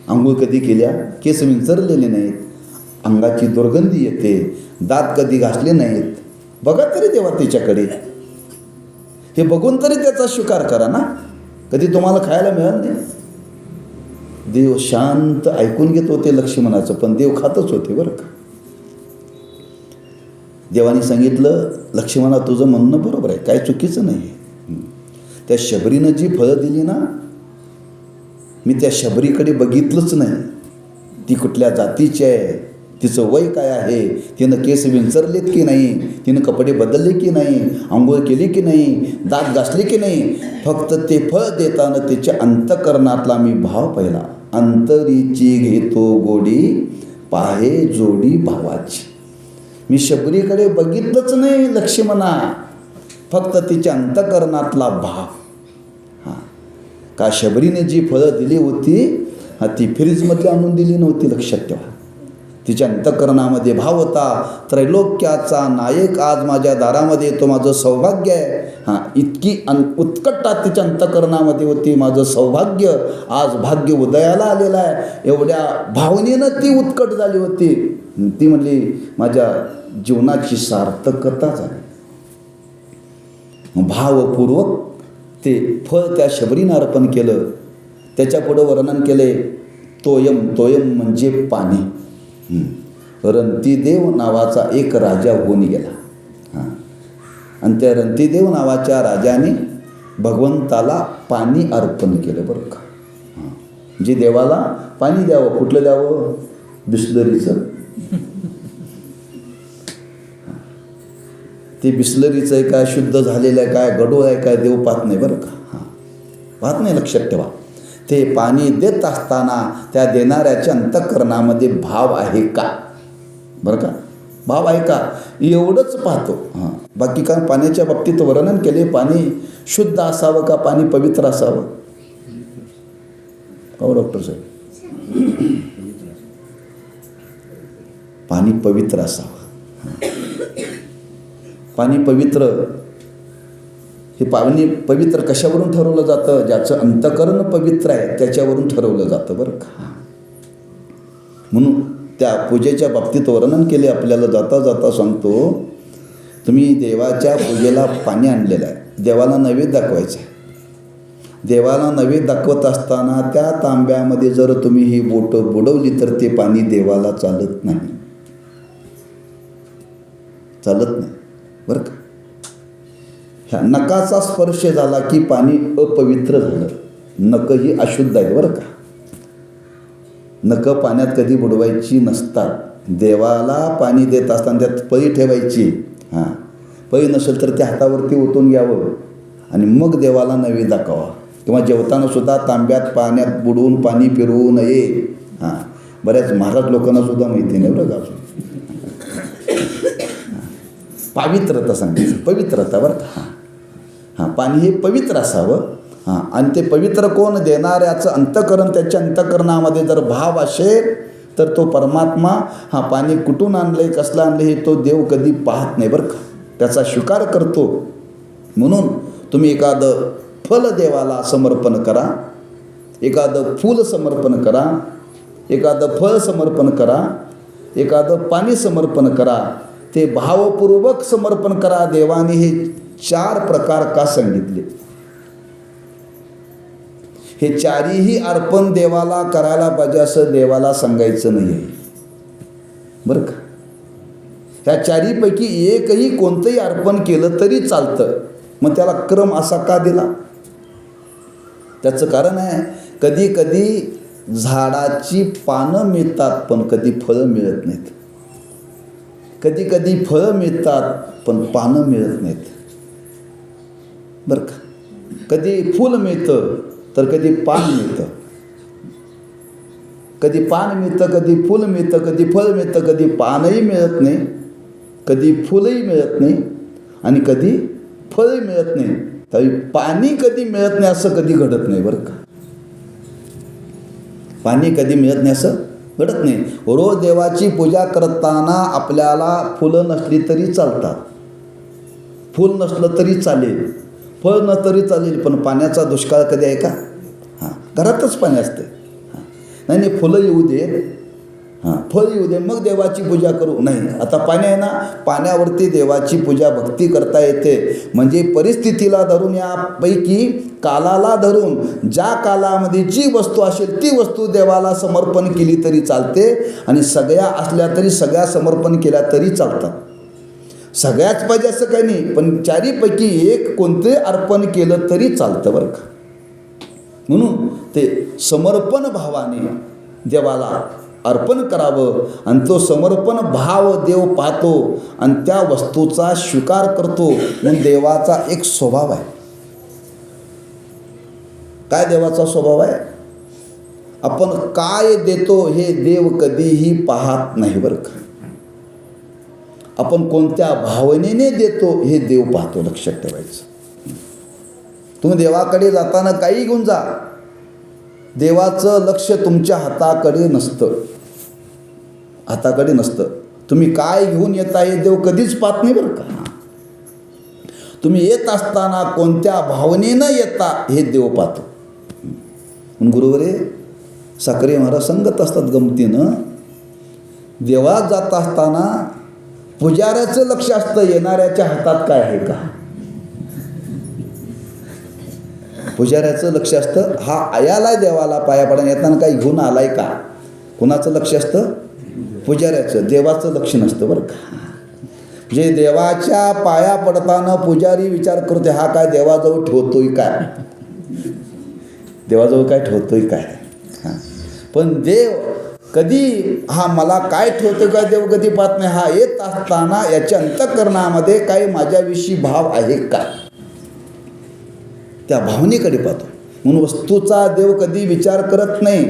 आंघोळ कधी केल्या? केस विंचरलेले नाहीत, अंगाची दुर्गंधी येते, दात कधी घासले नाहीत. बघा तरी देवा तिच्याकडे. हे बघून तरी त्याचा स्वीकार करा ना. कधी तुम्हाला खायला मिळालं नाही. देव शांत ऐकून घेत होते लक्ष्मणाचं, पण देव खातच होते बरं का. देवाने सांगितलं, लक्ष्मणा तुझं म्हणणं बरोबर आहे, काय चुकीचं नाही. त्या शबरीनं जी फळं दिली ना, मी त्या शबरीकडे बघितलंच नाही. ती कुठल्या जातीची आहे, तिचं वय काय आहे, तिनं केस विंचरलेत की नाही, तिनं कपडे बदलले की नाही, आंघोळ केली की नाही, दात घासले की नाही. फक्त ते फळ देताना त्याच्या अंतकरणातला मी भाव पाहिला. अंतरीची घेतो गोडी, पाहे जोडी भावाची. मी शबरीकडे बघितलंच नाही लक्ष्मणा, फक्त तिच्या अंतकरणातला भाव. का शबरीने जी फळं दिली होती ती फ्रीजमध्ये आणून दिली नव्हती, लक्षात ठेवा. तिच्या अंतःकरणामध्ये भाव होता, त्रैलोक्याचा नायक आज माझ्या दारामध्ये येतो, माझं सौभाग्य आहे. हां, इतकी उत्कटता तिच्या अंतःकरणामध्ये होती, माझं सौभाग्य, आज भाग्य उदयाला आलेलं आहे, एवढ्या भावनेनं ती उत्कट झाली होती. ती म्हणली माझ्या जीवनाची सार्थकता झाली. भावपूर्वक ते फळ त्या शबरीनं अर्पण केलं. त्याच्यापुढं वर्णन केले, तोयम, तोयम म्हणजे पाणी. रंतीदेव नावाचा एक राजा होऊन गेला. हां, आणि त्या रंतीदेव नावाच्या राजाने भगवंताला पाणी अर्पण केलं बरं का. हां, जे देवाला पाणी द्यावं, कुठलं द्यावं? बिस्लरीचं. ते बिस्लरीचं आहे काय, शुद्ध झालेलं आहे काय, गढूळ आहे काय, देव पाहत नाही बरं का. हां, पाहत नाही, लक्षात ठेवा. ते पाणी देत असताना त्या देणाऱ्याच्या अंतःकरणामध्ये भाव आहे का, बरं का, भाव आहे का, एवढंच पाहतो. हां, बाकी काय पाण्याच्या बाबतीत वर्णन केले, पाणी शुद्ध असावं का पाणी पवित्र असावं? हो डॉक्टर साहेब, पाणी पवित्र असावं. पाणी पवित्र, हे पाणी पवित्र कशावरून ठरवलं जातं? ज्याचं अंतःकरण पवित्र आहे त्याच्यावरून ठरवलं जातं बरं का. म्हणून त्या पूजेच्या बाबतीत वर्णन केले. आपल्याला जाता जाता सांगतो, तुम्ही देवाच्या पूजेला पाणी आणलेलं आहे, देवाला नैवेद्य दाखवायचं आहे. देवाला नैवेद्य दाखवत असताना त्या तांब्यामध्ये जर तुम्ही ही बोटं बुडवली तर ते पाणी देवाला चालत नाही, चालत नाही बरं का. ह्या नकाचा स्पर्श झाला की पाणी अपवित्र झालं. नख ही अशुद्ध आहेत बरं का. नख पाण्यात कधी बुडवायची नसतात. देवाला पाणी देत असताना त्यात पळी ठेवायची. हां, पळी नसेल तर त्या हातावरती ओतून घ्यावं आणि मग देवाला नैवेद्य दाखवा. किंवा जेवताना सुद्धा तांब्यात पाण्यात बुडवून पाणी फिरवू नये. हां, बऱ्याच महाराज लोकांना सुद्धा माहिती नाही बरं का. पवित्रता सांगायचं, पवित्रता बरं का. हां, पाणी हे पवित्र असावं. हां, आणि ते पवित्र कोण? देणाऱ्याचं अंतःकरण. त्याच्या अंतःकरणामध्ये जर भाव असेल तर तो परमात्मा, हां, पाणी कुठून आणलं, कसलं आणलं हे तो देव कधी पाहत नाही बरं का, त्याचा स्वीकार करतो. म्हणून तुम्ही एखादं फल देवाला समर्पण करा, एखादं फूल समर्पण करा, एखादं फळ समर्पण करा, एखादं पाणी समर्पण करा, ते भावपूर्वक समर्पण करा. देवाने हे 4 प्रकार का सांगितले? हे 4ही अर्पण देवाला करायला पाहिजे असं देवाला सांगायचं नाही आहे बरं का. ह्या 4पैकी एकही कोणतंही अर्पण केलं तरी चालतं. मग त्याला क्रम असा का दिला? त्याचं कारण आहे, कधी कधी झाडाची पानं मिळतात पण कधी फळं मिळत नाहीत. कधी कधी फळं मिळतात पण पानं मिळत नाहीत बरं का. कधी फूल मिळतं तर कधी पान मिळतं. कधी पान मिळतं, कधी फूल मिळतं, कधी फळ मिळतं, कधी पानही मिळत नाही, कधी फुलही मिळत नाही आणि कधी फळही मिळत नाही. तरी पाणी कधी मिळत नाही असं कधी घडत नाही बरं का. पाणी कधी मिळत नाही असं घडत नाही. रोज देवाची पूजा करताना आपल्याला फुलं नसली तरी चालतात, फूल नसलं तरी चालेल, फळ न तरी चालेल, पण पाण्याचा दुष्काळ कधी आहे का? हां, घरातच पाणी असते. हां, नाही नाही, फुलं येऊ दे, हां, फळ येऊ दे, मग देवाची पूजा करू. नाही, आता पाणी आहे ना, पाण्यावरती देवाची पूजा भक्ती करता येते. म्हणजे परिस्थितीला धरून, यापैकी कालाला धरून, ज्या कालामध्ये जी वस्तू असेल ती वस्तू देवाला समर्पण केली तरी चालते. आणि सगळ्या असल्या तरी सगळ्या समर्पण केल्या तरी चालतात. सगळ्याच पाहिजे असं काही नाही, पण 4पैकी एक कोणते अर्पण केलं तरी चालतं बरं का. म्हणून ते समर्पण भावाने देवाला अर्पण करावं आणि तो समर्पण भाव देव पाहतो आणि त्या वस्तूचा स्वीकार करतो. म्हणून देवाचा एक स्वभाव आहे. काय देवाचा स्वभाव आहे? आपण काय देतो हे देव कधीही पाहत नाही बरं का. आपण कोणत्या भावनेने देतो हे देव पाहतो, लक्षात ठेवायचं. तुम्ही देवाकडे जाताना काही घेऊन जा, देवाचं लक्ष तुमच्या हाताकडे नसतं. हाताकडे नसतं. तुम्ही काय घेऊन येता हे देव कधीच पाहत नाही बरं का. तुम्ही येत असताना कोणत्या भावनेनं येता हे देव पाहतो. गुरुवरे साखरे महाराज सांगत असतात गमतीनं, देवात जात असताना पुजाऱ्याचं लक्ष असतं येणाऱ्याच्या हातात काय आहे का. पुजाऱ्याचं लक्ष असतं हा आयालाय देवाला पाया पडा येताना काही घेऊन आलाय का. कुणाचं लक्ष असतं? पुजाऱ्याचं. देवाचं लक्ष नसतं बरं का. जे देवाच्या पाया पडताना पुजारी विचार करतोय हा काय देवाजवळ ठेवतोय काय, देवाजवळ काय ठेवतोय काय. पण देव कधी हा मला काय ठेवतोय काय देव कधी पाहत नाही. हा येत असताना याच्या अंतःकरणामध्ये काही माझ्याविषयी भाव आहे का, त्या भावनेकडे पाहतो. म्हणून वस्तूचा देव कधी विचार करत नाही.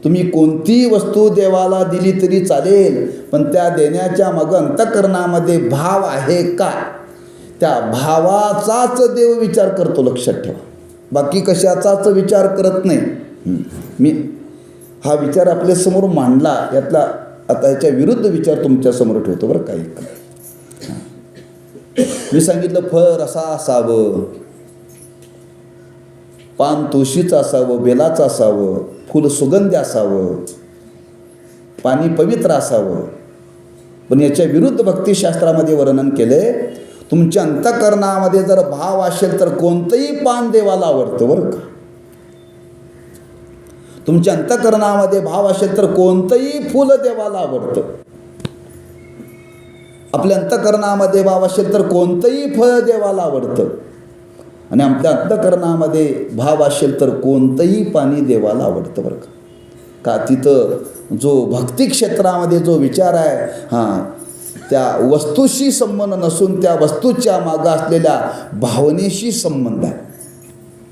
तुम्ही कोणतीही वस्तू देवाला दिली तरी चालेल, पण त्या देण्याच्या मग अंतःकरणामध्ये भाव आहे का, त्या भावाचाच देव विचार करतो. लक्षात ठेवा. बाकी कशाचाच विचार करत नाही. मी हा विचार आपल्यासमोर मांडला, यातला आता याच्या विरुद्ध विचार तुमच्यासमोर ठेवतो बरं. काही मी सांगितलं फळ रसा असावं, पान तुळशीचं असावं, बेलाचं असावं, फुल सुगंधी असावं, पाणी पवित्र असावं. पण याच्या विरुद्ध भक्तिशास्त्रामध्ये वर्णन केले, तुमच्या अंतःकरणामध्ये जर भाव असेल तर कोणतंही पान देवाला आवडतं बरं का. तुमच्या अंतःकरणामध्ये भाव असेल तर कोणतंही फुल देवाला आवडतं. आपल्या अंतःकरणामध्ये भाव असेल तर कोणतंही फळ देवाला आवडतं. आणि आपल्या अंतःकरणामध्ये भाव असेल तर कोणतंही पाणी देवाला आवडतं बरं का. का तिथं जो भक्ती क्षेत्रामध्ये जो विचार आहे त्या वस्तूशी संबंध नसून त्या वस्तूच्या मागं असलेल्या भावनेशी संबंध आहे.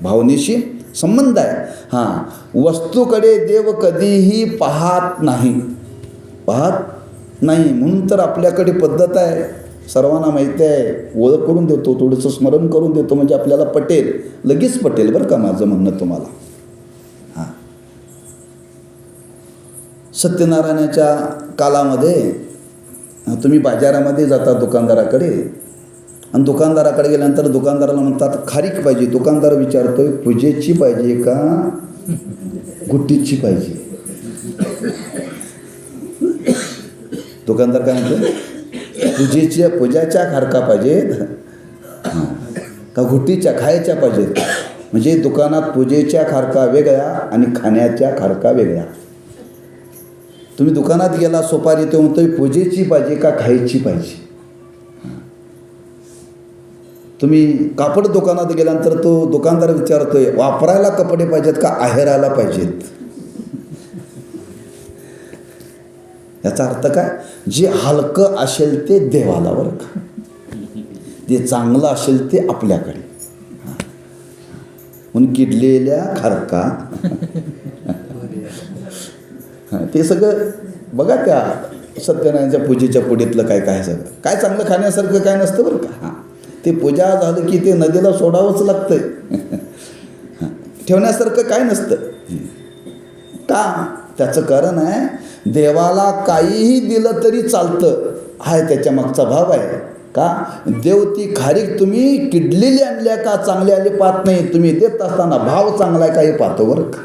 भावनेशी संबंध आहे. वस्तूकडे देव कधीही पाहत नाही, पाहत नाही. म्हणून तर आपल्याकडे पद्धत आहे, सर्वांना माहिती आहे, ओळख करून देतो, थोडंसं स्मरण करून देतो म्हणजे आपल्याला पटेल, लगेच पटेल बरं का माझं म्हणणं तुम्हाला. सत्यनारायणाच्या कालामध्ये तुम्ही बाजारामध्ये जाता दुकानदाराकडे, आणि दुकानदाराकडे गेल्यानंतर दुकानदाराला म्हणतात खारीक पाहिजे. दुकानदार विचारतोय पूजेची पाहिजे का गुट्टीची पाहिजे. दुकानदार काय म्हणतो, पूजाच्या खारका पाहिजेत का गुट्टीच्या खायच्या पाहिजेत. म्हणजे दुकानात पूजेच्या खारका वेगळ्या आणि खाण्याच्या खारका वेगळ्या. तुम्ही दुकानात गेला सोपारी तो म्हणतोय पूजेची पाहिजे का खायची पाहिजे. तुम्ही कापड दुकानात गेल्यानंतर तो दुकानदार विचारतोय वापरायला कपडे पाहिजेत का आहेरायला पाहिजेत. याचा अर्थ काय, जे हलकं असेल ते देवाला बरं का, जे चांगलं असेल ते आपल्याकडे. म्हणून किडलेल्या खारका ते सगळं बघा त्या सत्यनारायणच्या पूजेच्या पुढीतलं काय काय सगळं काय चांगलं खाण्यासारखं काय नसतं बरं का. ते पूजा झालं की ते नदीला सोडावंच लागतंय. ठेवण्यासारखं काय नसतं का. त्याचं कारण आहे देवाला काहीही दिलं तरी चालतं, हा त्याच्या मागचा भाव आहे का. देव ती खारीक तुम्ही किडलेली आणल्या का चांगली आली पाहत नाही, तुम्ही देत असताना भाव चांगला आहे का हे पाहतो बरं का.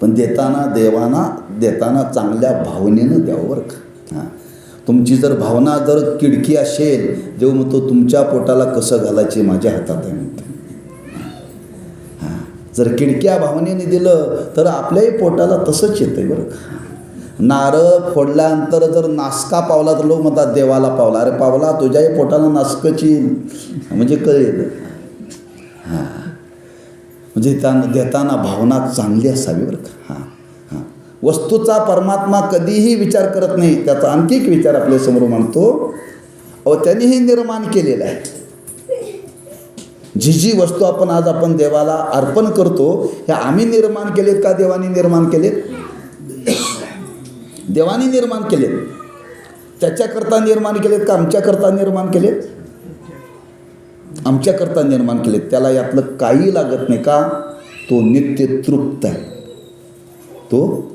पण देताना चांगल्या भावनेनं द्यावं बरं का. तुमची जर भावना जर किडकी असेल, देव म्हणतो तुमच्या पोटाला कसं घालायचे माझ्या हातात आहे म्हणतो. जर किडक्या भावनेने दिलं तर आपल्याही पोटाला तसंच येतं आहे बरं का. नारळ फोडल्यानंतर जर नासका पावला तर लोक म्हणतात देवाला पावला. अरे पावला, तुझ्याही पोटाला नासकची म्हणजे कळेल. म्हणजे देताना भावना चांगली असावी बरं का. वस्तूचा परमात्मा कधीही विचार करत नाही. त्याचा आणखी एक विचार आपल्यासमोर मांडतो. त्यांनीही निर्माण केलेला आहे. जी वस्तू आपण देवाला अर्पण करतो ह्या आम्ही निर्माण केलेत का देवाने निर्माण केलेत. देवाने निर्माण केलेत. त्याच्याकरता निर्माण केलेत का आमच्याकरता निर्माण केलेत. आमच्याकरता निर्माण केलेत. त्याला यातलं काही लागत नाही का. तो नित्य तृप्त आहे. तो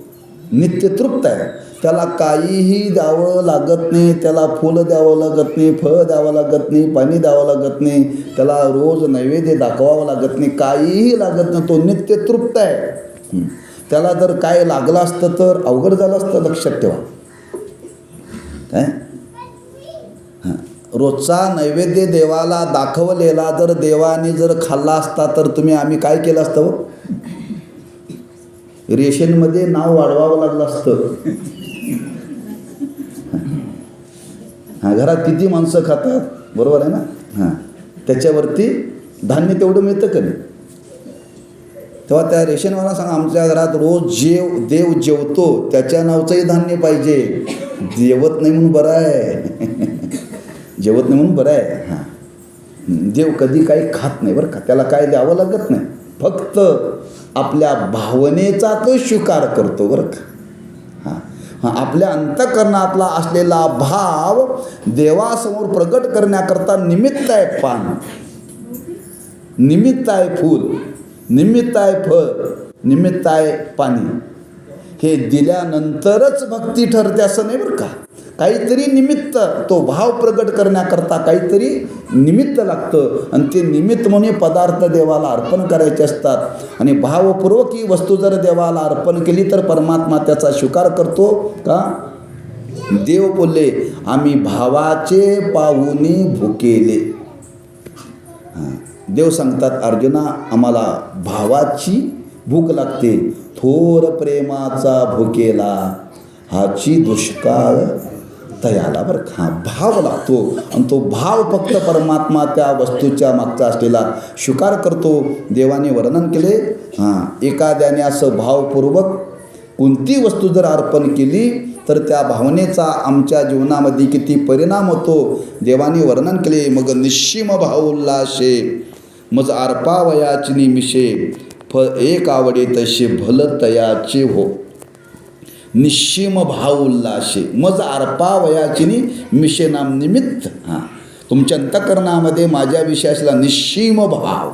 नित्यतृप्त आहे. त्याला काहीही द्यावं लागत नाही, त्याला फुलं द्यावं लागत नाही, फळं द्यावं लागत नाही, पाणी द्यावं लागत नाही, त्याला रोज नैवेद्य दाखवावं लागत नाही, काहीही लागत नाही. तो नित्यतृप्त आहे. त्याला जर काय लागलं असतं तर अवघड झालं असतं. लक्षात ठेवा. काय रोजचा नैवेद्य देवाला दाखवलेला जर देवाने जर खाल्ला असता तर आम्ही काय केलं असतं? रेशनमध्ये नाव वाढवावं लागलं असतं. घरात किती माणसं खातात, बरोबर आहे ना? त्याच्यावरती धान्य तेवढं मिळतं का नाही? तेव्हा त्या रेशनवाला सांगा, आमच्या घरात रोज देव जेवतो त्याच्या नावचंही धान्य पाहिजे. जेवत नाही म्हणून बरं आहे. जेवत नाही म्हणून बरं आहे. देव कधी काही खात नाही बरं का. त्याला काय द्यावं लागत नाही, फक्त आपल्या भावनेचा तो स्वीकार करतो बरं का. आपल्या अंतःकरणातला असलेला भाव देवासमोर प्रगट करण्याकरता निमित्त आहे पान, निमित्त आहे फूल, निमित्त आहे फळ, निमित्त आहे पाणी. हे दिल्यानंतरच भक्ती ठरते असं नाही बरं का. काहीतरी निमित्त, तो भाव प्रगट करण्याकरता काहीतरी निमित्त लागतं. आणि ते निमित्त म्हणून पदार्थ देवाला अर्पण करायचे असतात. आणि भावपूर्वक ही वस्तू जर देवाला अर्पण केली तर परमात्मा त्याचा स्वीकार करतो का. देव बोलले, आम्ही भावाचे पाहुणे भुकेले. देव सांगतात, अर्जुना आम्हाला भावाची भूक लागते. थोर प्रेमाचा भुकेला हाची दुष्काळ तयाला बरं का. भाव लागतो आणि तो भाव फक्त परमात्मा त्या वस्तूच्या मागचा असलेला स्वीकार करतो. देवाने वर्णन केले, एखाद्याने असं भावपूर्वक कोणती वस्तू जर अर्पण केली तर त्या भावनेचा आमच्या जीवनामध्ये किती परिणाम होतो. देवाने वर्णन केले, मग निश्चिम भाव उल्लाशे मज अर्पावयाची निमिषे एक आवडे तसे भल तयाचे हो. निश्चिम भाव उल्लाशे मज अर्पावयाचिनी मिशे नाम निमित्त. तुमच्या अंतःकरणामध्ये माझ्याविषयी असला निश्चिम भाव,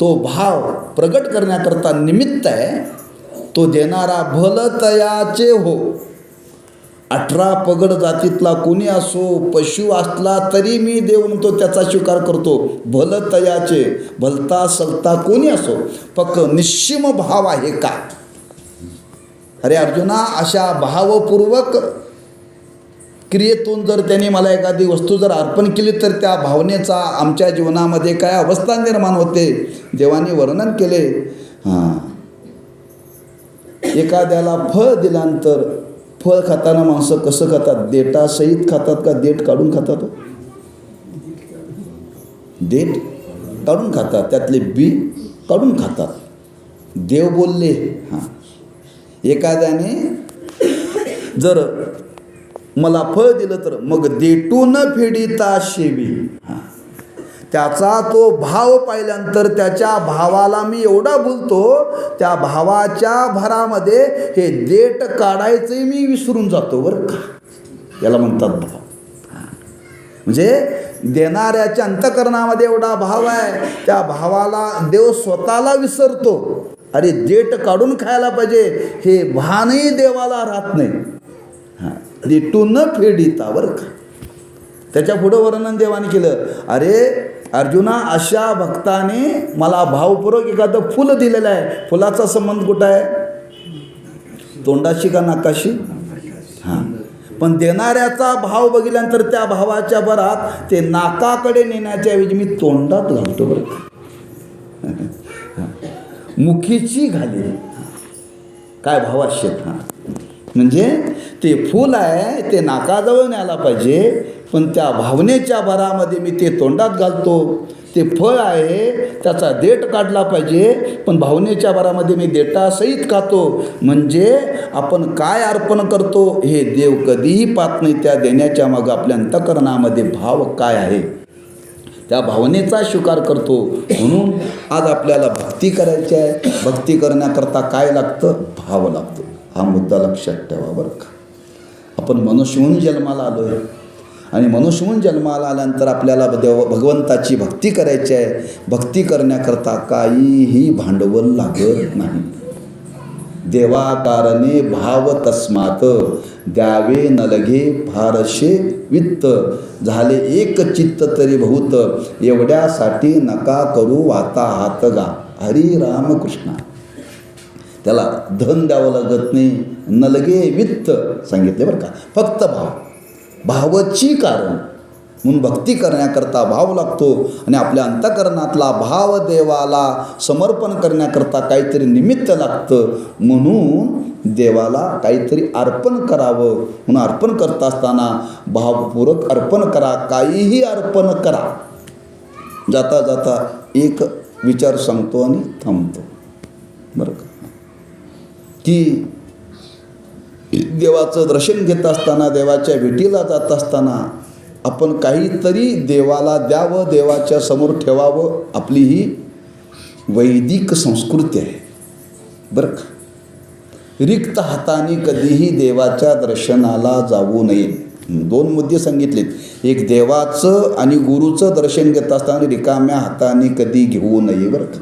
तो भाव प्रगट करण्याकरता निमित्त आहे. तो देणारा भल तयाचे हो. 18 पगड जातीतला कोणी असो, पशु असला तरी मी देव म्हणतो त्याचा स्वीकार करतो. भल तयाचे, भलता सलता कोणी असो, फक्त निश्चिम भाव आहे का. अरे अर्जुना, अशा भावपूर्वक क्रियेतून जर त्यांनी मला एखादी वस्तू जर अर्पण केली तर त्या भावनेचा आमच्या जीवनामध्ये काय अवस्था निर्माण होते. देवाने वर्णन केले. एखाद्याला फळ दिल्यानंतर, फळ खाताना माणसं कसं खातात? देठासहित खातात का देठ काढून खातात? देठ काढून खातात, त्यातले बी काढून खातात. देव बोलले, एखाद्याने जर मला फळ दिलं तर मग देटून फेडिता शेवी. त्याचा तो भाव पाहिल्यानंतर त्याच्या भावाला मी एवढा बोलतो, त्या भावाच्या भरामध्ये हे देठ काढायचंही मी विसरून जातो बरं का. याला म्हणतात भाव. म्हणजे देणाऱ्याच्या अंतःकरणामध्ये एवढा भाव आहे, त्या भावाला देव स्वतःला विसरतो. अरे देठ काढून खायला पाहिजे हे भानही देवाला राहत नाही. देटून फेडिता बरं का. त्याच्या पुढं वर्णन देवाने केलं, अरे अर्जुना, अशा भक्ताने मला भावपूर्वक एखादं फुल दिलेलं आहे. फुलाचा संबंध कुठं आहे? तोंडाशी का नाकाशी? पण देणाऱ्याचा भाव बघितल्यानंतर त्या भावाच्या भरात ते नाकाकडे नेण्याच्या ऐवजी मी तोंडात घालतो बरं का. मुखीची घाली काय भावाशेत. म्हणजे ते फूल आहे ते नाकाजवळ न्यायला पाहिजे, पण त्या भावनेच्या भरामध्ये मी ते तोंडात घालतो. ते फळ आहे त्याचा देठ काढला पाहिजे, पण भावनेच्या भरामध्ये मी देठासहित खातो. म्हणजे आपण काय अर्पण करतो हे देव कधीही पाहत नाही. त्या देण्याच्या मागं आपल्या अंतःकरणामध्ये भाव काय आहे त्या भावनेचा स्वीकार करतो. म्हणून आज आपल्याला भक्ती करायची आहे. भक्ती करण्याकरता काय लागतं? भाव लागतो. हा मुद्दा लक्षात ठेवा बरं का. आपण मनुष्य म्हणून जन्माला आलो आहे आणि मनुष्य म्हणून जन्माला आल्यानंतर आपल्याला भगवंताची भक्ती करायची आहे. भक्ती करण्याकरता काहीही भांडवल लागत नाही. देवाकारणे भाव तस्मात द्यावे नलगे फारशे वित्त झाले एक चित्त तरी बहुत एवढ्यासाठी नका करू वाता हात गा. हरी राम कृष्ण. त्याला धन द्यावं लागत नाही, नलगे वित्त सांगितले बरं का. फक्त भावाची कारण म्हणून भक्ती करण्याकरता भाव लागतो आणि आपल्या अंतःकरणातला भाव देवाला समर्पण करण्याकरता काहीतरी निमित्त लागतं. म्हणून देवाला काहीतरी अर्पण करावं. म्हणून अर्पण करत असताना भावपूर्वक अर्पण करा, काहीही अर्पण करा. जाता जाता एक विचार सांगतो आणि थांबतो बरं का, की देवाचं दर्शन घेत असताना, देवाच्या भेटीला जात असताना आपण काहीतरी देवाला द्यावं, देवाच्या समोर ठेवावं. आपली ही वैदिक संस्कृती आहे बरं का. रिक्त हाताने कधीही देवाच्या दर्शनाला जाऊ नये. 2 मुद्दे सांगितलेत. एक देवाचं आणि गुरुचं दर्शन घेत असताना रिकाम्या हाताने कधी घेऊ नये बरं का.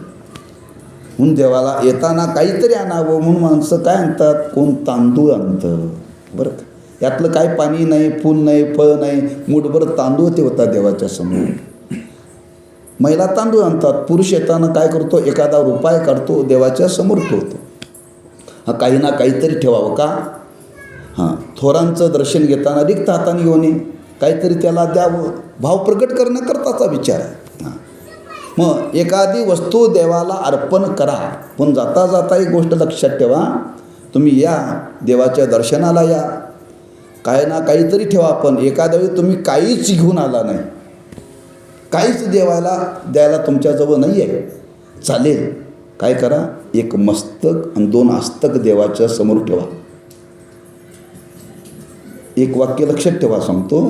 म्हणून देवाला येताना काहीतरी आणावं. म्हणून माणसं काय आणतात, कोण तांदूळ आणतं बरं का. यातलं काय पाणी नाही, फूल नाही, फळ नाही, मूठभर तांदूळ ते होतात देवाच्या समोर. महिला तांदूळ आणतात. पुरुष येताना काय करतो, एखादा रुपये काढतो, देवाच्या समोर ठेवतो. हा काही ना काहीतरी ठेवावं का. हां, थोरांचं दर्शन घेताना रिक्त हाताने घेऊन काहीतरी त्याला द्यावं. भाव प्रकट करण्याकरताचा विचार आहे. हां, मग एखादी वस्तू देवाला अर्पण करा. पण जाता जाता एक गोष्ट लक्षात ठेवा, तुम्ही या देवाच्या दर्शनाला या, काय ना काहीतरी ठेवा. पण एखाद्या वेळी तुम्ही काहीच घेऊन आला नाही, काहीच देवाला द्यायला तुमच्याजवळ नाही आहे, चालेल. काय करा, एक मस्तक आणि 2 आस्तक देवाच्या समोर ठेवा. एक वाक्य लक्षात ठेवा सांगतो,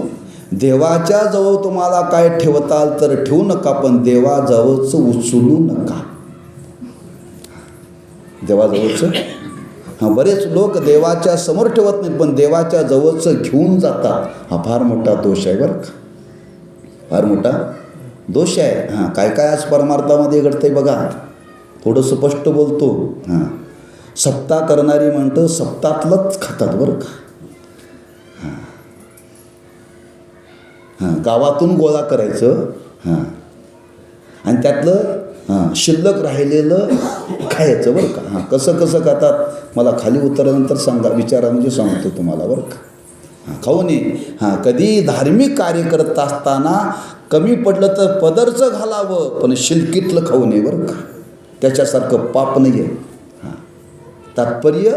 देवाच्या जवळ तुम्हाला काय ठेवताल तर ठेवू नका, पण देवाजवळचं उचलू नका. देवाजवळचं, हां, बरेच लोक देवाच्या समोर ठेवत नाहीत, पण देवाच्या जवळचं घेऊन जातात. हा फार मोठा दोष आहे बरं का, फार मोठा दोष आहे. हां, काय काय आज परमार्थामध्ये घडतंय बघा. थोडं स्पष्ट बोलतो. हां, सप्ताह करणारी म्हणतं सप्ताहातलंच खातात बरं का. हां, गावातून गोळा करायचं. हां, आणि त्यातलं शिल्लक राहिलेलं खायचं बरं का. हां, कसं कसं खातात मला खाली उतरल्यानंतर सांगा, विचारा म्हणजे सांगतो तुम्हाला बरं का. हां, खाऊ नये. हां, कधी धार्मिक कार्य करत असताना कमी पडलं तर पदरचं घालावं, पण शिलकीतलं खाऊ नये बरं का. त्याच्यासारखं पाप नाही आहे. तात्पर्य,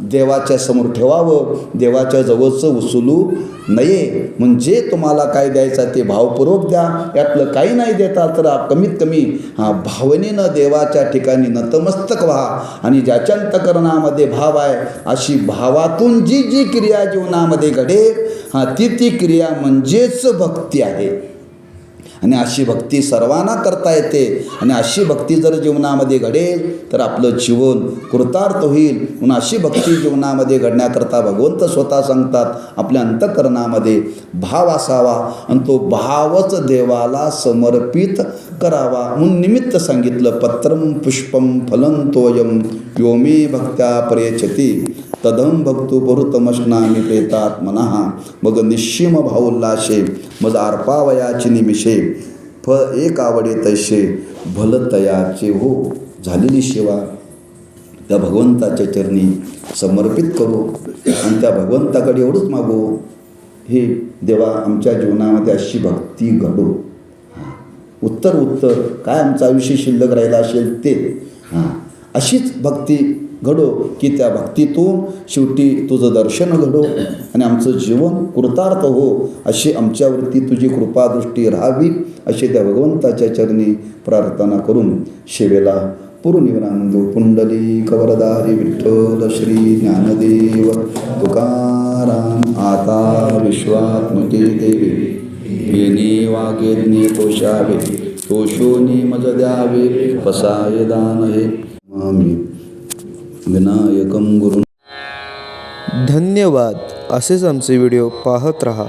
देवाच्या समोर ठेवावं, देवाच्या जवळचं उचलू नये. म्हणजे तुम्हाला काय द्यायचं ते भावपूर्वक द्या. यातलं काही नाही देता तर कमीत कमी भावनेनं देवाच्या ठिकाणी नतमस्तक व्हा. आणि ज्याच्या अंतःकरणामध्ये भाव आहे, अशी भावातून जी जी क्रिया जीवनामध्ये घडेल, ती क्रिया म्हणजेच भक्ती आहे. आणि अशी भक्ती सर्वांना करता येते. आणि अशी भक्ती जर जीवनामध्ये घडेल तर आपलं जीवन कृतार्थ होईल. म्हणून अशी भक्ती जीवनामध्ये घडण्याकरता भगवंत स्वतः सांगतात, आपल्या अंतःकरणामध्ये भाव असावा आणि तो भावच देवाला समर्पित करावा. म्हणून निमित्त सांगितलं, पत्रम पुष्पम फलं तोयम यो मे भक्त्या प्रयच्छति तदं भक्तो बहुतमश्नामी प्रेतात मनः. मग निश्चिम भावोल्लाशे मज अर्पावयाची निमिषे फळ एक आवडे तैसे भलतयाचे हो. झालेली सेवा त्या भगवंताच्या चरणी समर्पित करू आणि त्या भगवंताकडे एवढंच मागू, हे देवा आमच्या जीवनामध्ये अशी भक्ती घडो. उत्तर काय आमचं आयुष्य शिल्लक राहिलं असेल ते, अशीच भक्ती घडो की त्या भक्तीतून शेवटी तुझं दर्शन घडो आणि आमचं जीवन कृतार्थ हो. अशी आमच्यावरती तुझी कृपादृष्टी राहावी, अशी त्या भगवंताच्या चरणी प्रार्थना करून सेवेला पूर्णविराम देऊ. पुंडलिक वरदारी विठ्ठल श्री ज्ञानदेव तुकाराम. आता विश्वात्मके देवी येणे वागेज्ञे तोषावे, तोषोनी मज द्यावे पसाय दान हे मामी विनायकं गुरु. धन्यवाद. असेच आमचे व्हिडिओ पाहत रहा.